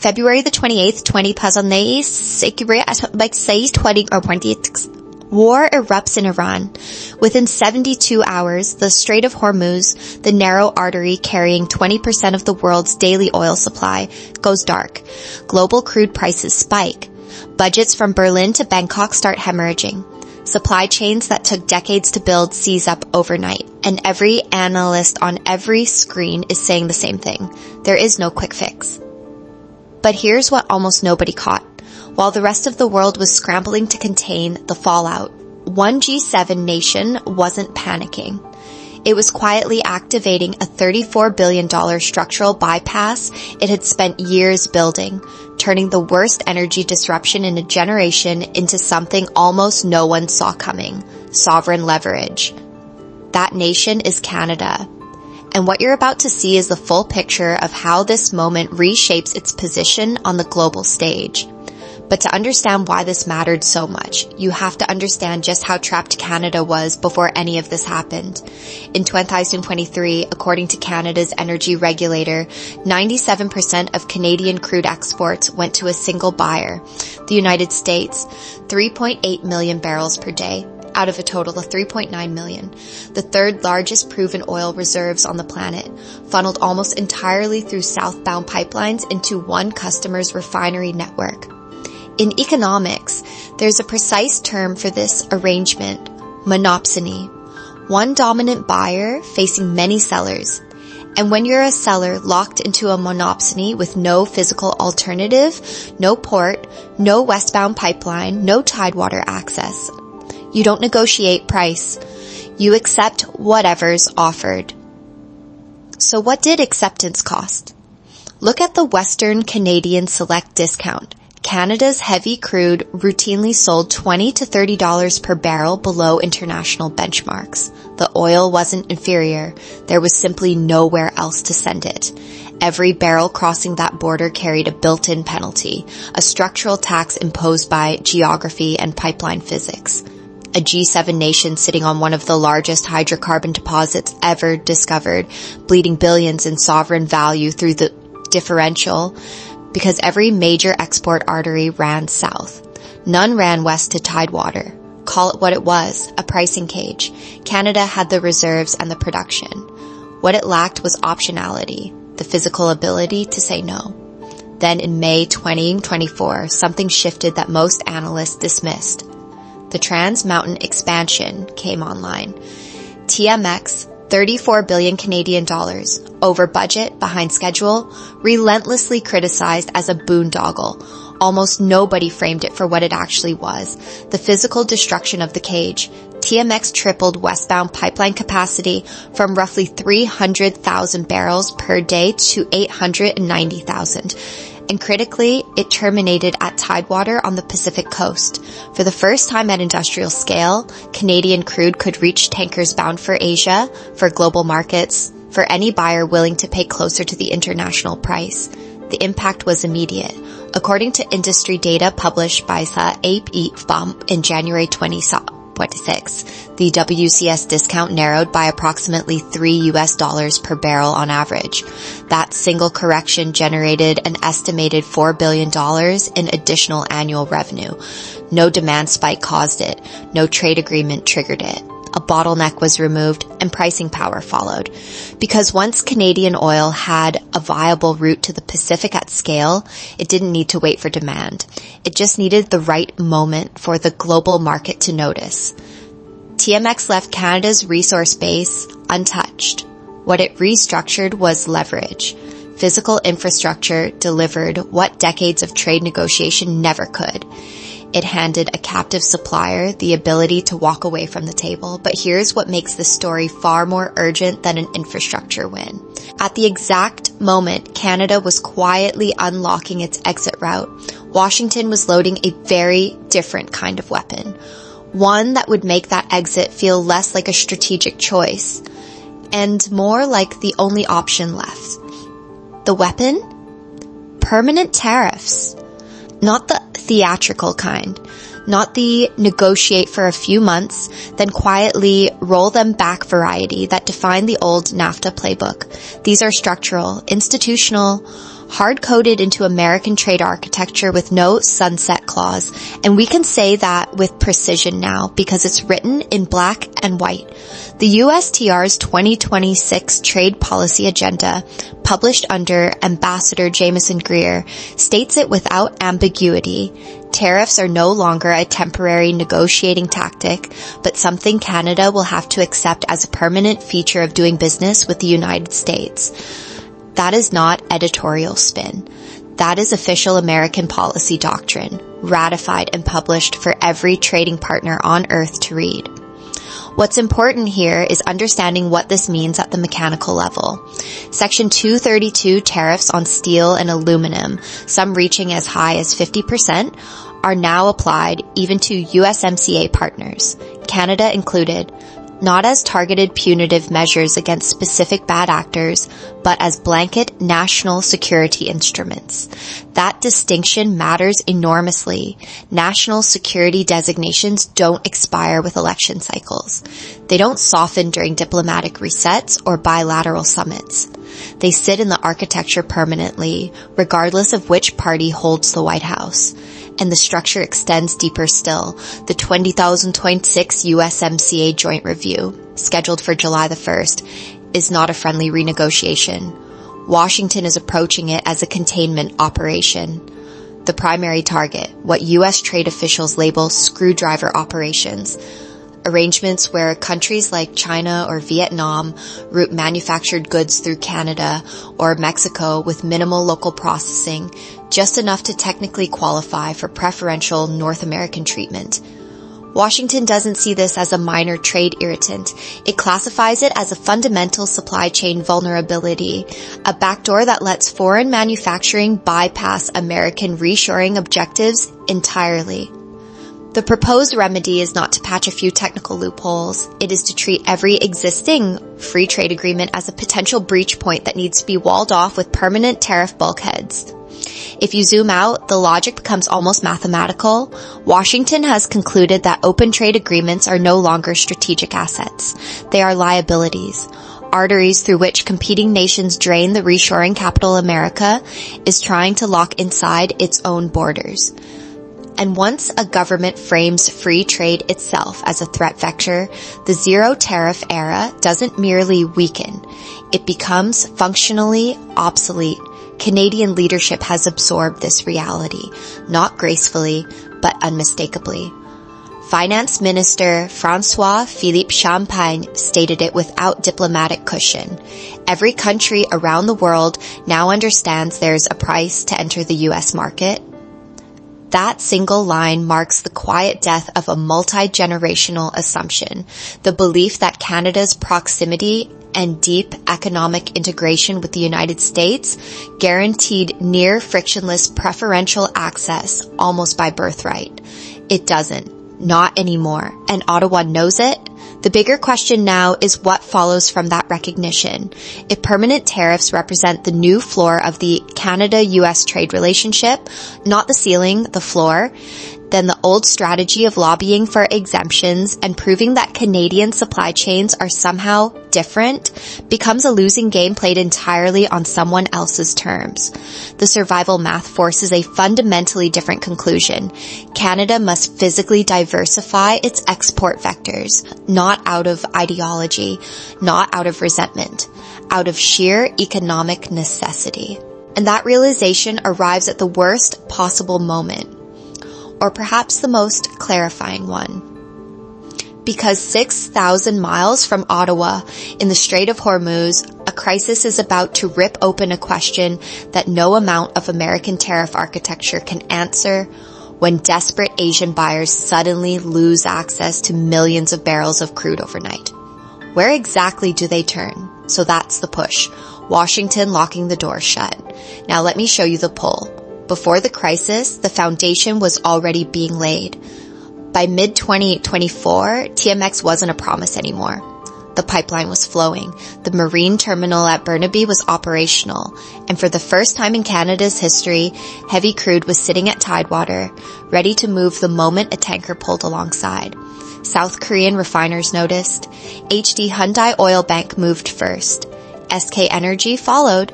February the 28th, 2026, war erupts in Iran. Within 72 hours, the Strait of Hormuz, the narrow artery carrying 20% of the world's daily oil supply, goes dark. Global crude prices spike. Budgets from Berlin to Bangkok start hemorrhaging. Supply chains that took decades to build seize up overnight. And every analyst on every screen is saying the same thing. There is no quick fix. But here's what almost nobody caught. While the rest of the world was scrambling to contain the fallout, one G7 nation wasn't panicking. It was quietly activating a $34 billion structural bypass it had spent years building, turning the worst energy disruption in a generation into something almost no one saw coming: sovereign leverage. That nation is Canada. And what you're about to see is the full picture of how this moment reshapes its position on the global stage. But to understand why this mattered so much, you have to understand just how trapped Canada was before any of this happened. In 2023, according to Canada's energy regulator, 97% of Canadian crude exports went to a single buyer, the United States, 3.8 million barrels per day, out of a total of 3.9 million. The third largest proven oil reserves on the planet, funneled almost entirely through southbound pipelines into one customer's refinery network. In economics, there's a precise term for this arrangement: monopsony. One dominant buyer facing many sellers. And when you're a seller locked into a monopsony with no physical alternative, no port, no westbound pipeline, no tidewater access, you don't negotiate price. You accept whatever's offered. So what did acceptance cost? Look at the Western Canadian Select discount. Canada's heavy crude routinely sold $20 to $30 per barrel below international benchmarks. The oil wasn't inferior. There was simply nowhere else to send it. Every barrel crossing that border carried a built-in penalty, a structural tax imposed by geography and pipeline physics. A G7 nation sitting on one of the largest hydrocarbon deposits ever discovered, bleeding billions in sovereign value through the differential, because every major export artery ran south. None ran west to tidewater. Call it what it was, a pricing cage. Canada had the reserves and the production. What it lacked was optionality, the physical ability to say no. Then in May 2024, something shifted that most analysts dismissed. The Trans Mountain expansion came online. TMX, 34 billion Canadian dollars, over budget, behind schedule, relentlessly criticized as a boondoggle. Almost nobody framed it for what it actually was: the physical destruction of the cage. TMX tripled westbound pipeline capacity from roughly 300,000 barrels per day to 890,000. And critically, it terminated at tidewater on the Pacific coast. For the first time at industrial scale, Canadian crude could reach tankers bound for Asia, for global markets, for any buyer willing to pay closer to the international price. The impact was immediate. According to industry data published by APE in January 2026, the WCS discount narrowed by approximately $3 per barrel on average. That single correction generated an estimated $4 billion in additional annual revenue. No demand spike caused it. No trade agreement triggered it. A bottleneck was removed and pricing power followed. Because once Canadian oil had a viable route to the Pacific at scale, it didn't need to wait for demand. It just needed the right moment for the global market to notice. TMX left Canada's resource base untouched. What it restructured was leverage. Physical infrastructure delivered what decades of trade negotiation never could. It handed a captive supplier the ability to walk away from the table. But here's what makes this story far more urgent than an infrastructure win. At the exact moment Canada was quietly unlocking its exit route, Washington was loading a very different kind of weapon. One that would make that exit feel less like a strategic choice and more like the only option left. The weapon? Permanent tariffs. Not the theatrical kind. Not the negotiate for a few months, then quietly roll them back variety that defined the old NAFTA playbook. These are structural, institutional, hard-coded into American trade architecture with no sunset clause, and we can say that with precision now because it's written in black and white. The USTR's 2026 trade policy agenda, published under Ambassador Jameson Greer, states it without ambiguity. Tariffs are no longer a temporary negotiating tactic, but something Canada will have to accept as a permanent feature of doing business with the United States. That is not editorial spin. That is official American policy doctrine, ratified and published for every trading partner on Earth to read. What's important here is understanding what this means at the mechanical level. Section 232 tariffs on steel and aluminum, some reaching as high as 50%, are now applied even to USMCA partners, Canada included, not as targeted punitive measures against specific bad actors, but as blanket national security instruments. That distinction matters enormously. National security designations don't expire with election cycles. They don't soften during diplomatic resets or bilateral summits. They sit in the architecture permanently, regardless of which party holds the White House. And the structure extends deeper still. The 2026 USMCA Joint Review, scheduled for July the 1st, is not a friendly renegotiation. Washington is approaching it as a containment operation. The primary target, what U.S. trade officials label screwdriver operations, arrangements where countries like China or Vietnam route manufactured goods through Canada or Mexico with minimal local processing, just enough to technically qualify for preferential North American treatment. Washington doesn't see this as a minor trade irritant. It classifies it as a fundamental supply chain vulnerability, a backdoor that lets foreign manufacturing bypass American reshoring objectives entirely. The proposed remedy is not to patch a few technical loopholes. It is to treat every existing free trade agreement as a potential breach point that needs to be walled off with permanent tariff bulkheads. If you zoom out, the logic becomes almost mathematical. Washington has concluded that open trade agreements are no longer strategic assets. They are liabilities. Arteries through which competing nations drain the reshoring capital America is trying to lock inside its own borders. And once a government frames free trade itself as a threat vector, the zero tariff era doesn't merely weaken. It becomes functionally obsolete. Canadian leadership has absorbed this reality, not gracefully, but unmistakably. Finance Minister François-Philippe Champagne stated it without diplomatic cushion. Every country around the world now understands there's a price to enter the U.S. market. That single line marks the quiet death of a multi-generational assumption, the belief that Canada's proximity and deep economic integration with the United States guaranteed near frictionless preferential access almost by birthright. It doesn't. Not anymore. And Ottawa knows it. The bigger question now is what follows from that recognition. If permanent tariffs represent the new floor of the Canada-US trade relationship, not the ceiling, the floor, then the old strategy of lobbying for exemptions and proving that Canadian supply chains are somehow different becomes a losing game played entirely on someone else's terms. The survival math forces a fundamentally different conclusion. Canada must physically diversify its export vectors, not out of ideology, not out of resentment, out of sheer economic necessity. And that realization arrives at the worst possible moment, or perhaps the most clarifying one. Because 6,000 miles from Ottawa, in the Strait of Hormuz, a crisis is about to rip open a question that no amount of American tariff architecture can answer when desperate Asian buyers suddenly lose access to millions of barrels of crude overnight. Where exactly do they turn? So that's the push. Washington locking the door shut. Now let me show you the pull. Before the crisis, the foundation was already being laid. By mid-2024, TMX wasn't a promise anymore. The pipeline was flowing. The marine terminal at Burnaby was operational. And for the first time in Canada's history, heavy crude was sitting at tidewater, ready to move the moment a tanker pulled alongside. South Korean refiners noticed. HD Hyundai Oil Bank moved first. SK Energy followed.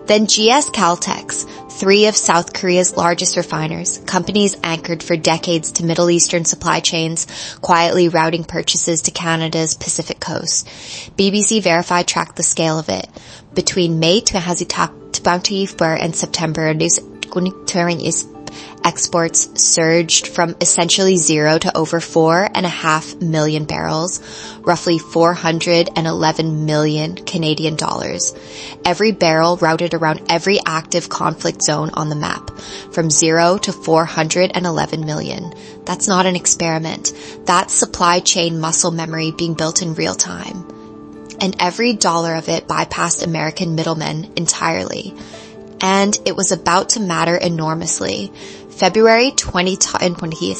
Then GS Caltex, three of South Korea's largest refiners, companies anchored for decades to Middle Eastern supply chains, quietly routing purchases to Canada's Pacific coast. BBC Verify tracked the scale of it. Between May 2024 and September, exports surged from essentially zero to over 4.5 million barrels, roughly 411 million Canadian dollars. Every barrel routed around every active conflict zone on the map, from 0 to 411 million. That's not an experiment. That's supply chain muscle memory being built in real time. And every dollar of it bypassed American middlemen entirely. And it was about to matter enormously. February 2020,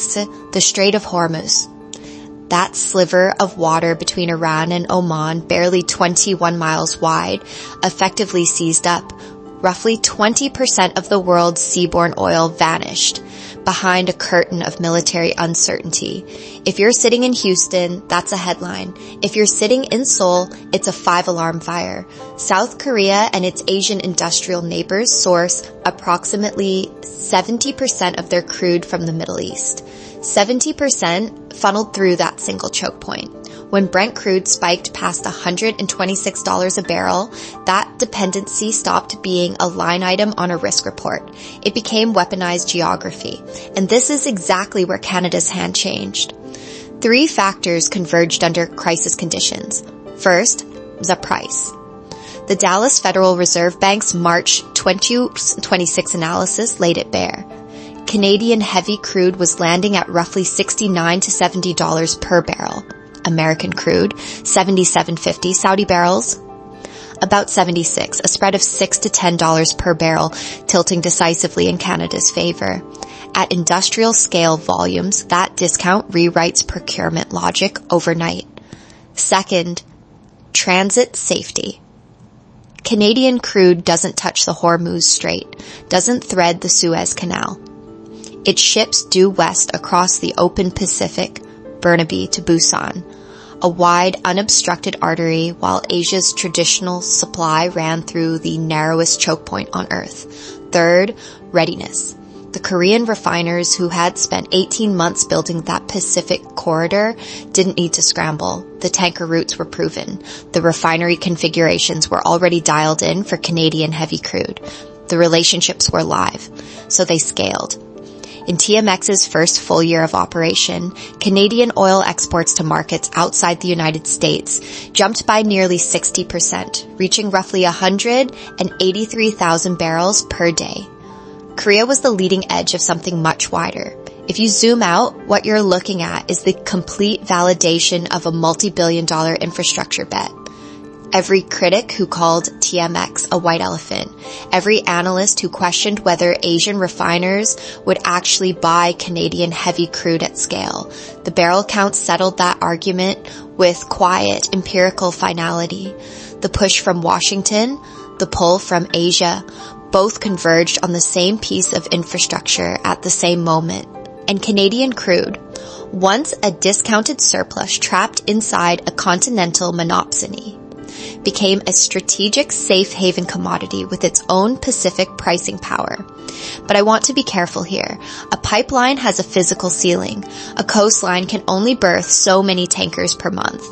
the Strait of Hormuz. That sliver of water between Iran and Oman, barely 21 miles wide, effectively seized up. Roughly 20% of the world's seaborne oil vanished behind a curtain of military uncertainty. If you're sitting in Houston, that's a headline. If you're sitting in Seoul, it's a 5-alarm fire. South Korea and its Asian industrial neighbors source approximately 70% of their crude from the Middle East. 70% funneled through that single choke point. When Brent crude spiked past $126 a barrel, that dependency stopped being a line item on a risk report. It became weaponized geography. And this is exactly where Canada's hand changed. 3 factors converged under crisis conditions. First, the price. The Dallas Federal Reserve Bank's March 2026 analysis laid it bare. Canadian heavy crude was landing at roughly $69 to $70 per barrel. American crude, $77.50. Saudi barrels, about $76, a spread of $6 to $10 per barrel, tilting decisively in Canada's favor. At industrial scale volumes, that discount rewrites procurement logic overnight. Second, transit safety. Canadian crude doesn't touch the Hormuz Strait, doesn't thread the Suez Canal. It ships due west across the open Pacific, Burnaby to Busan, a wide, unobstructed artery, while Asia's traditional supply ran through the narrowest choke point on Earth. Third, readiness. The Korean refiners who had spent 18 months building that Pacific corridor didn't need to scramble. The tanker routes were proven. The refinery configurations were already dialed in for Canadian heavy crude. The relationships were live, so they scaled. In TMX's first full year of operation, Canadian oil exports to markets outside the United States jumped by nearly 60%, reaching roughly 183,000 barrels per day. Korea was the leading edge of something much wider. If you zoom out, what you're looking at is the complete validation of a multi-billion-dollar infrastructure bet. Every critic who called TMX a white elephant, every analyst who questioned whether Asian refiners would actually buy Canadian heavy crude at scale. The barrel count settled that argument with quiet, empirical finality. The push from Washington, the pull from Asia, both converged on the same piece of infrastructure at the same moment. And Canadian crude, once a discounted surplus trapped inside a continental monopsony, became a strategic safe haven commodity with its own Pacific pricing power. But I want to be careful here. A pipeline has a physical ceiling. A coastline can only berth so many tankers per month.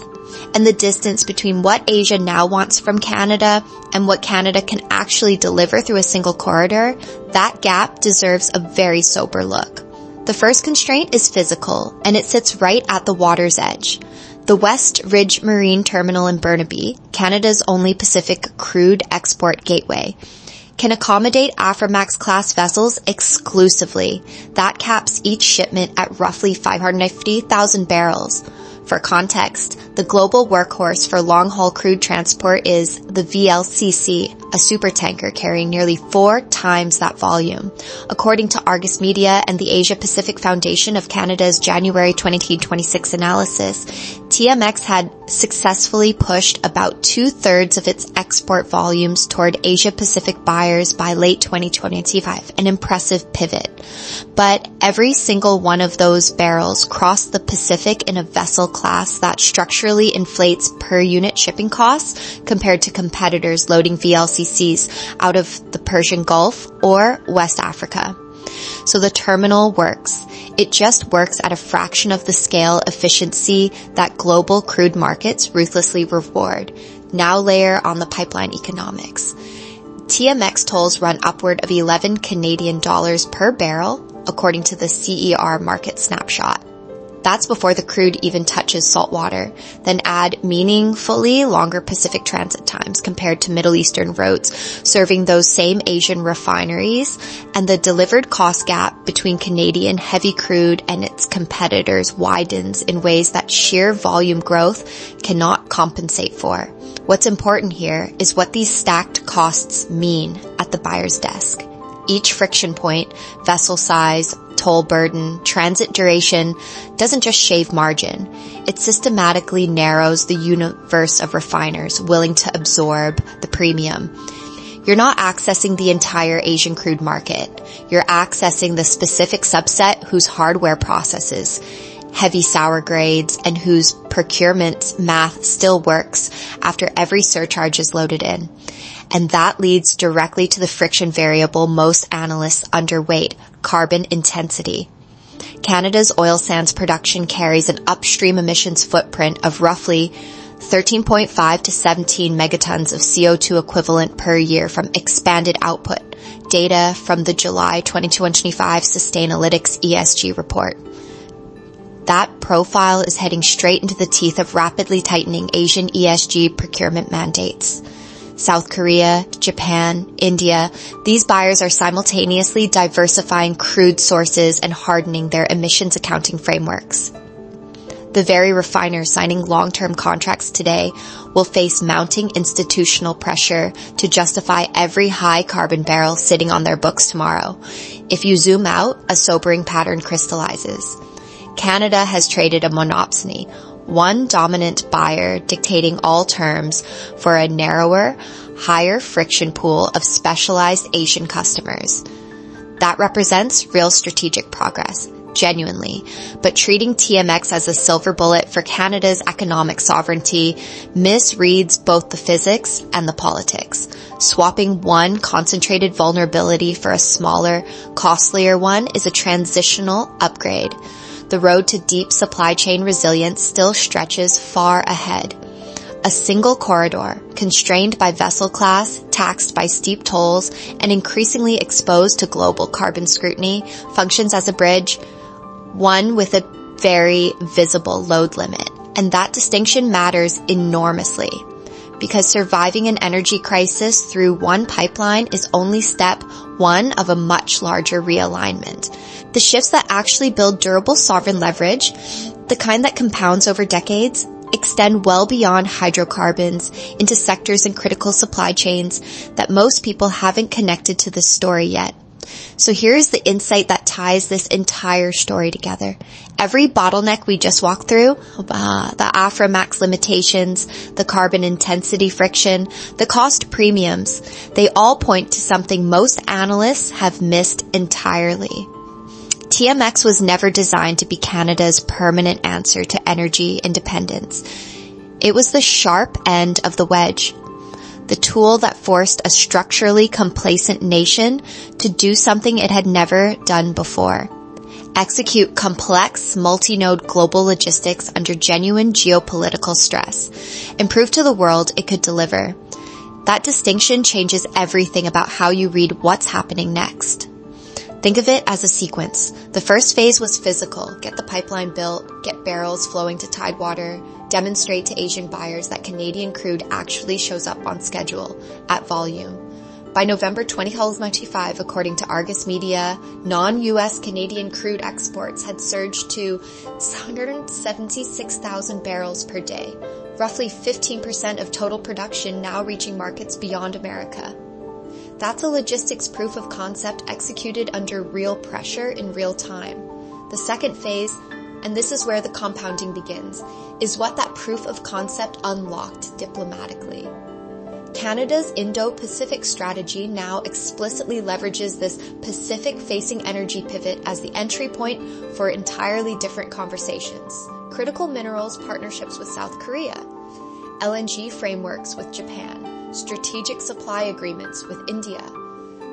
And the distance between what Asia now wants from Canada and what Canada can actually deliver through a single corridor, that gap deserves a very sober look. The first constraint is physical, and it sits right at the water's edge. The West Ridge Marine Terminal in Burnaby, Canada's only Pacific crude export gateway, can accommodate Aframax-class vessels exclusively. That caps each shipment at roughly 550,000 barrels. For context, the global workhorse for long-haul crude transport is the VLCC, a supertanker carrying nearly 4 times that volume. According to Argus Media and the Asia Pacific Foundation of Canada's January 2026 analysis, TMX had successfully pushed about 2/3 of its export volumes toward Asia-Pacific buyers by late 2025, an impressive pivot. But every single one of those barrels crossed the Pacific in a vessel class that structurally inflates per unit shipping costs compared to competitors loading VLCCs out of the Persian Gulf or West Africa. So the terminal works. It just works at a fraction of the scale efficiency that global crude markets ruthlessly reward. Now layer on the pipeline economics. TMX tolls run upward of 11 Canadian dollars per barrel, according to the CER market snapshot. That's before the crude even touches saltwater. Then add meaningfully longer Pacific transit times compared to Middle Eastern roads serving those same Asian refineries, and the delivered cost gap between Canadian heavy crude and its competitors widens in ways that sheer volume growth cannot compensate for. What's important here is what these stacked costs mean at the buyer's desk. Each friction point, vessel size, toll burden, transit duration doesn't just shave margin. It systematically narrows the universe of refiners willing to absorb the premium. You're not accessing the entire Asian crude market. You're accessing the specific subset whose hardware processes heavy sour grades and whose procurement math still works after every surcharge is loaded in. And that leads directly to the friction variable most analysts underweight, carbon intensity. Canada's oil sands production carries an upstream emissions footprint of roughly 13.5 to 17 megatons of CO2 equivalent per year from expanded output, data from the July 2025 Sustainalytics ESG report. That profile is heading straight into the teeth of rapidly tightening Asian ESG procurement mandates. South Korea, Japan, India, these buyers are simultaneously diversifying crude sources and hardening their emissions accounting frameworks. The very refiners signing long-term contracts today will face mounting institutional pressure to justify every high carbon barrel sitting on their books tomorrow. If you zoom out, a sobering pattern crystallizes. Canada has traded a monopsony, one dominant buyer dictating all terms for a narrower, higher friction pool of specialized Asian customers. That represents real strategic progress, genuinely, but treating TMX as a silver bullet for Canada's economic sovereignty misreads both the physics and the politics. Swapping one concentrated vulnerability for a smaller, costlier one is a transitional upgrade. The road to deep supply chain resilience still stretches far ahead. A single corridor, constrained by vessel class, taxed by steep tolls, and increasingly exposed to global carbon scrutiny, functions as a bridge, one with a very visible load limit. And that distinction matters enormously, because surviving an energy crisis through one pipeline is only step one of a much larger realignment. The shifts that actually build durable sovereign leverage, the kind that compounds over decades, extend well beyond hydrocarbons into sectors and critical supply chains that most people haven't connected to this story yet. So here's the insight that ties this entire story together. Every bottleneck we just walked through, the Aframax limitations, the carbon intensity friction, the cost premiums, they all point to something most analysts have missed entirely. TMX was never designed to be Canada's permanent answer to energy independence. It was the sharp end of the wedge, the tool that forced a structurally complacent nation to do something it had never done before. Execute complex, multi-node global logistics under genuine geopolitical stress, and prove to the world it could deliver. That distinction changes everything about how you read what's happening next. Think of it as a sequence. The first phase was physical. Get the pipeline built, get barrels flowing to tidewater, demonstrate to Asian buyers that Canadian crude actually shows up on schedule, at volume. By November 2025, according to Argus Media, non-US Canadian crude exports had surged to 176,000 barrels per day, roughly 15% of total production now reaching markets beyond America. That's a logistics proof of concept executed under real pressure in real time. The second phase, and this is where the compounding begins, is what that proof of concept unlocked diplomatically. Canada's Indo-Pacific strategy now explicitly leverages this Pacific-facing energy pivot as the entry point for entirely different conversations. Critical minerals partnerships with South Korea, LNG frameworks with Japan, strategic supply agreements with India.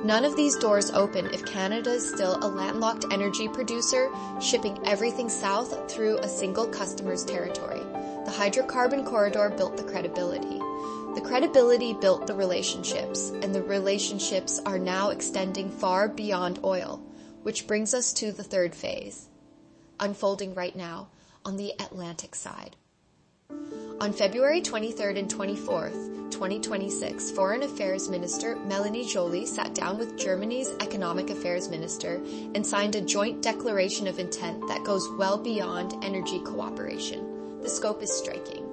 None of these doors open if Canada is still a landlocked energy producer, shipping everything south through a single customer's territory. The hydrocarbon corridor built the credibility. The credibility built the relationships, and the relationships are now extending far beyond oil, which brings us to the third phase, unfolding right now on the Atlantic side. On February 23rd and 24th, 2026, Foreign Affairs Minister Melanie Joly sat down with Germany's Economic Affairs Minister and signed a joint declaration of intent that goes well beyond energy cooperation. The scope is striking.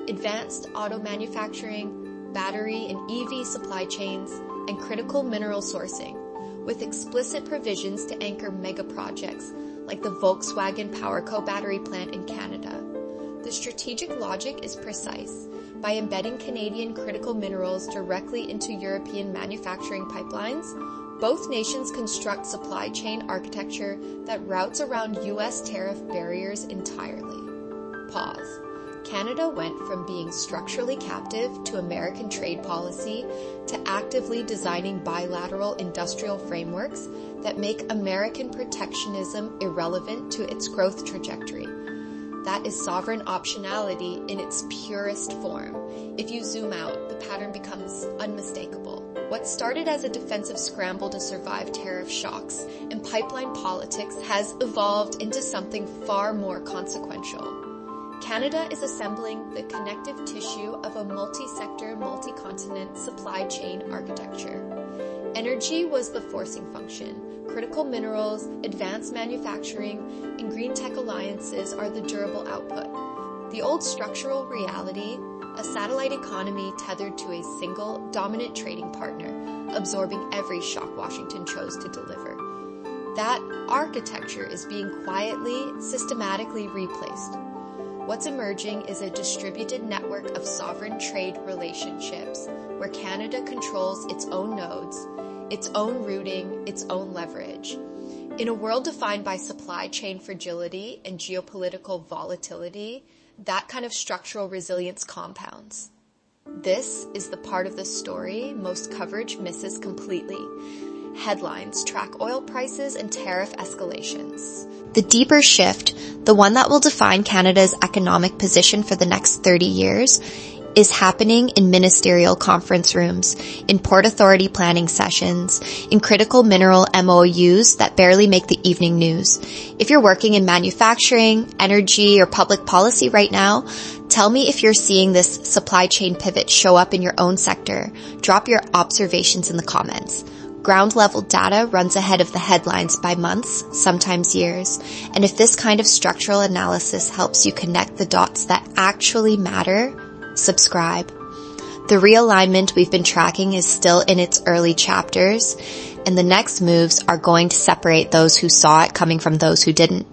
Advanced auto manufacturing, battery and EV supply chains, and critical mineral sourcing, with explicit provisions to anchor mega projects like the Volkswagen PowerCo battery plant in Canada. The strategic logic is precise. By embedding Canadian critical minerals directly into European manufacturing pipelines, both nations construct supply chain architecture that routes around U.S. tariff barriers entirely. Pause. Canada went from being structurally captive to American trade policy to actively designing bilateral industrial frameworks that make American protectionism irrelevant to its growth trajectory. That is sovereign optionality in its purest form. If you zoom out, the pattern becomes unmistakable. What started as a defensive scramble to survive tariff shocks and pipeline politics has evolved into something far more consequential. Canada is assembling the connective tissue of a multi-sector, multi-continent supply chain architecture. Energy was the forcing function. Critical minerals, advanced manufacturing, and green tech alliances are the durable output. The old structural reality, a satellite economy tethered to a single, dominant trading partner, absorbing every shock Washington chose to deliver. That architecture is being quietly, systematically replaced. What's emerging is a distributed network of sovereign trade relationships where Canada controls its own nodes, its own routing, its own leverage. In a world defined by supply chain fragility and geopolitical volatility, that kind of structural resilience compounds. This is the part of the story most coverage misses completely. Headlines track oil prices and tariff escalations. The deeper shift, the one that will define Canada's economic position for the next 30 years, is happening in ministerial conference rooms, in Port Authority planning sessions, in critical mineral MOUs that barely make the evening news. If you're working in manufacturing, energy, or public policy right now, tell me if you're seeing this supply chain pivot show up in your own sector. Drop your observations in the comments. Ground level data runs ahead of the headlines by months, sometimes years. And if this kind of structural analysis helps you connect the dots that actually matter, subscribe. The realignment we've been tracking is still in its early chapters, and the next moves are going to separate those who saw it coming from those who didn't.